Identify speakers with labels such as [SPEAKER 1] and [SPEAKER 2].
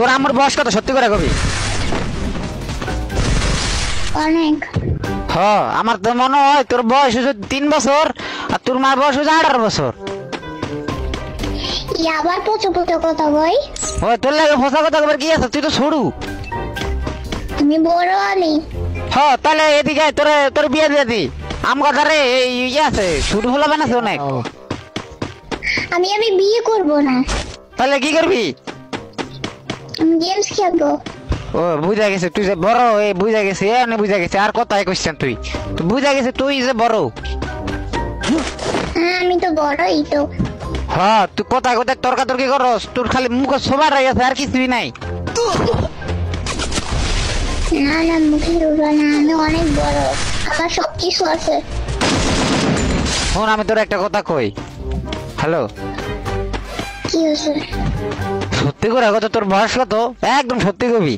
[SPEAKER 1] তোর আমার বয়স কত সত্যি করে কবি?
[SPEAKER 2] অনেক।
[SPEAKER 1] হ আমার তো মনে হয় তোর বয়স হচ্ছে 3 বছর আর তোর মার বয়স হচ্ছে 18 বছর।
[SPEAKER 2] আবার পচো পচো কথা কই।
[SPEAKER 1] ওই তোর লাগে ফসা কথা কবার কি আছে? তুই তো সরু।
[SPEAKER 2] আমি বড় আলি।
[SPEAKER 1] হ তাহলে এদিকে তোরে তোর বিয়ে দিয়ে দি। আম কথারে এই ইয়ে আছে শুরু হলো বানাছে অনেক।
[SPEAKER 2] আমি বিয়ে করব না।
[SPEAKER 1] তাহলে কি করবি?
[SPEAKER 2] আমি গেমস খেলবো।
[SPEAKER 1] ও বুঝা গেছে তুই যে বড়, এই বুঝা গেছে, এনে বুঝা গেছে। আর কথাই কোশ্চেন তুই বুঝা গেছে তুই যে বড়।
[SPEAKER 2] আমি তো বড়ই তো।
[SPEAKER 1] হ্যাঁ তুই কথা কথা তর্কাতর্কি করস, তোর খালি মুখ সবার হয়ে গেছে আর কিছুই নাই।
[SPEAKER 2] না না মুখে উঠবো না, আমি অনেক বড়, আমার সব কিছু আছে।
[SPEAKER 1] শোন আমি তোর একটা কথা কই। হ্যালো,
[SPEAKER 2] কি হয়েছে?
[SPEAKER 1] সত্যি করে কথা তোর বয়স কত? একদম সত্যি কবি।